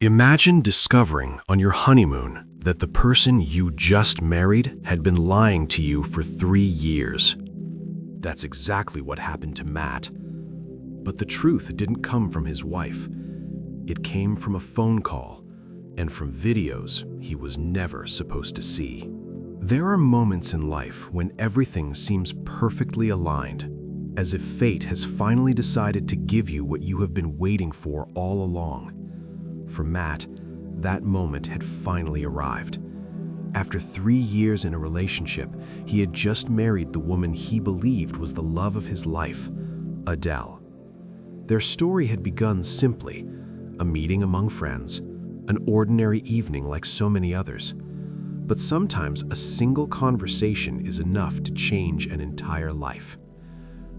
Imagine discovering on your honeymoon that the person you just married had been lying to you for 3 years. That's exactly what happened to Matt. But the truth didn't come from his wife. It came from a phone call and from videos he was never supposed to see. There are moments in life when everything seems perfectly aligned, as if fate has finally decided to give you what you have been waiting for all along. For Matt, that moment had finally arrived. After 3 years in a relationship, he had just married the woman he believed was the love of his life, Adell. Their story had begun simply, a meeting among friends, an ordinary evening like so many others. But sometimes a single conversation is enough to change an entire life.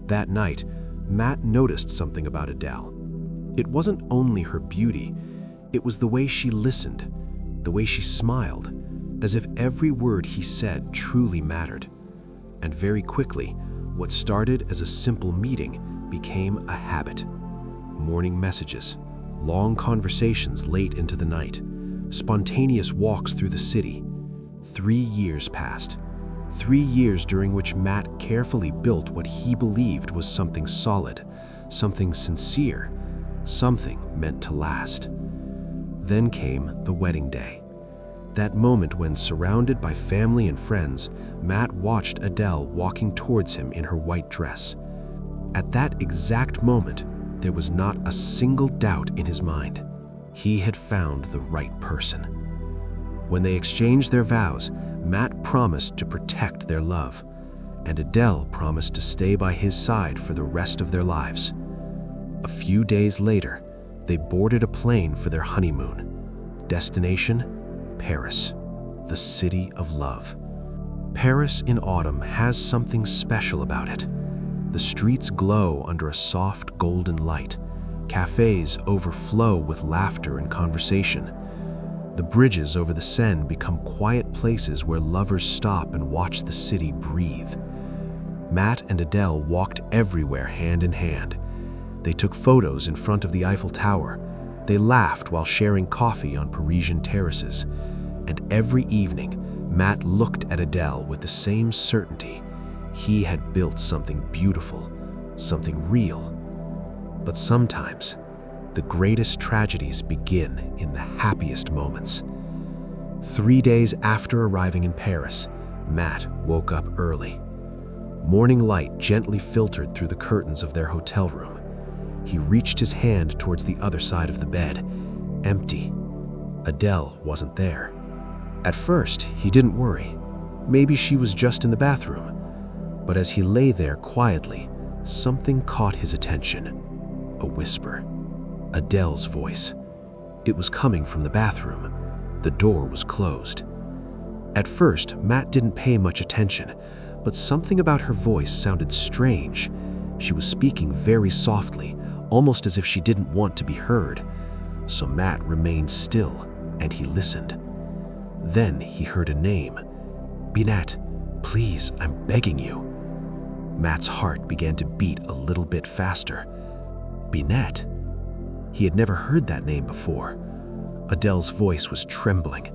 That night, Matt noticed something about Adell. It wasn't only her beauty, it was the way she listened, the way she smiled, as if every word he said truly mattered. And very quickly, what started as a simple meeting became a habit. Morning messages, long conversations late into the night, spontaneous walks through the city. 3 years passed. 3 years during which Matt carefully built what he believed was something solid, something sincere, something meant to last. Then came the wedding day. That moment when, surrounded by family and friends, Matt watched Adell walking towards him in her white dress. At that exact moment, there was not a single doubt in his mind. He had found the right person. When they exchanged their vows, Matt promised to protect their love, and Adell promised to stay by his side for the rest of their lives. A few days later, they boarded a plane for their honeymoon. Destination: Paris, the city of love. Paris in autumn has something special about it. The streets glow under a soft golden light. Cafes overflow with laughter and conversation. The bridges over the Seine become quiet places where lovers stop and watch the city breathe. Matt and Adell walked everywhere hand in hand. They took photos in front of the Eiffel Tower. They laughed while sharing coffee on Parisian terraces. And every evening, Matt looked at Adell with the same certainty. He had built something beautiful, something real. But sometimes, the greatest tragedies begin in the happiest moments. 3 days after arriving in Paris, Matt woke up early. Morning light gently filtered through the curtains of their hotel room. He reached his hand towards the other side of the bed. Empty. Adell wasn't there. At first, he didn't worry. Maybe she was just in the bathroom. But as he lay there quietly, something caught his attention. A whisper. Adell's voice. It was coming from the bathroom. The door was closed. At first, Matt didn't pay much attention, but something about her voice sounded strange. She was speaking very softly, almost as if she didn't want to be heard. So Matt remained still, and he listened. Then he heard a name. "Binette, please, I'm begging you." Matt's heart began to beat a little bit faster. Binette? He had never heard that name before. Adell's voice was trembling.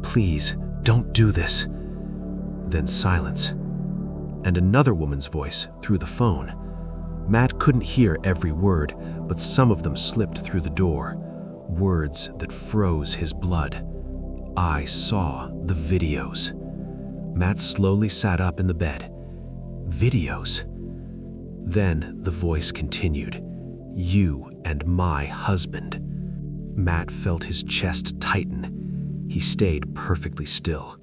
"Please, don't do this." Then silence. And another woman's voice through the phone. Matt couldn't hear every word, but some of them slipped through the door. Words that froze his blood. "I saw the videos." Matt slowly sat up in the bed. Videos. Then the voice continued. "You and my husband." Matt felt his chest tighten. He stayed perfectly still.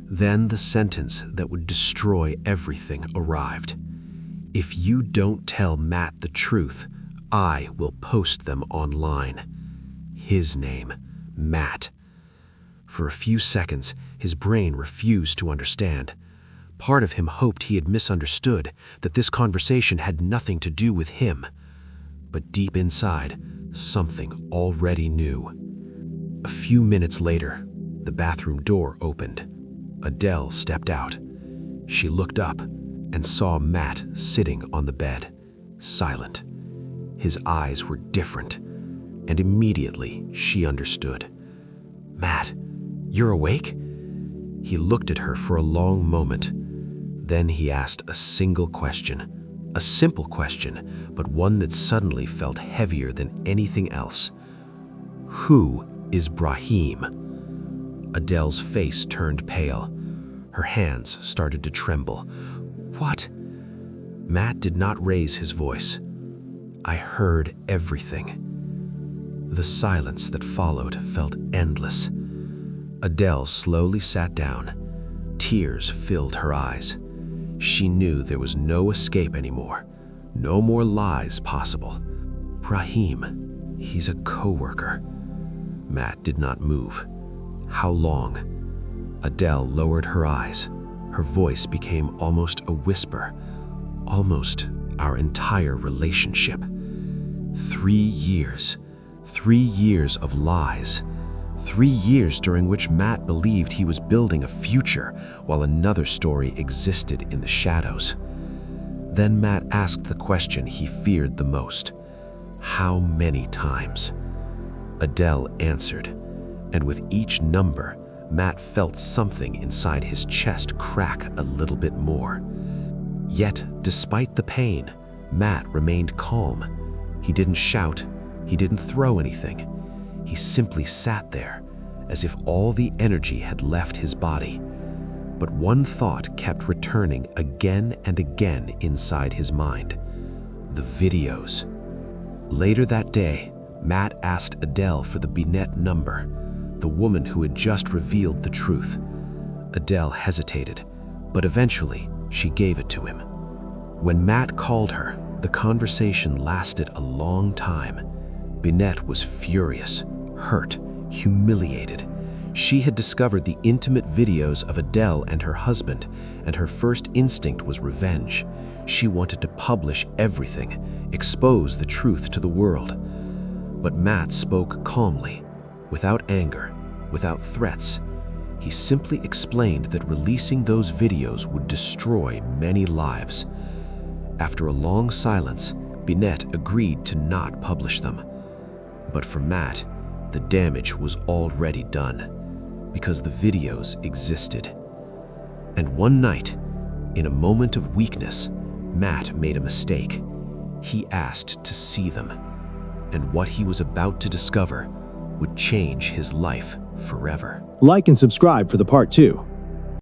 Then the sentence that would destroy everything arrived. "If you don't tell Matt the truth, I will post them online." His name, Matt. For a few seconds, his brain refused to understand. Part of him hoped he had misunderstood, that this conversation had nothing to do with him. But deep inside, something already knew. A few minutes later, the bathroom door opened. Adell stepped out. She looked up and saw Matt sitting on the bed, silent. His eyes were different. and immediately she understood. "Matt, you're awake?" He looked at her for a long moment. Then he asked a single question, a simple question, but one that suddenly felt heavier than anything else. "Who is Brahim?" Adell's face turned pale. Her hands started to tremble. "What?" Matt did not raise his voice. "I heard everything." The silence that followed felt endless. Adell slowly sat down. Tears filled her eyes. She knew there was no escape anymore. No more lies possible. "Brahim, he's a coworker." Matt did not move. "How long?" Adell lowered her eyes. Her voice became almost a whisper. "Almost our entire relationship. 3 years. 3 years of lies. 3 years during which Matt believed he was building a future while another story existed in the shadows." Then Matt asked the question he feared the most. "How many times?" Adell answered, and with each number, Matt felt something inside his chest crack a little bit more. Yet, despite the pain, Matt remained calm. He didn't shout, he didn't throw anything. He simply sat there, as if all the energy had left his body. But one thought kept returning again and again inside his mind: the videos. Later that day, Matt asked Adell for the Binet number, the woman who had just revealed the truth. Adell hesitated, but eventually she gave it to him. When Matt called her, the conversation lasted a long time. Binet was furious, hurt, humiliated. She had discovered the intimate videos of Adell and her husband, and her first instinct was revenge. She wanted to publish everything, expose the truth to the world. But Matt spoke calmly, without anger, without threats. He simply explained that releasing those videos would destroy many lives. After a long silence, Binet agreed to not publish them. But for Matt, the damage was already done, because the videos existed. And one night, in a moment of weakness, Matt made a mistake. He asked to see them, and what he was about to discover would change his life forever. Like and subscribe for the part 2.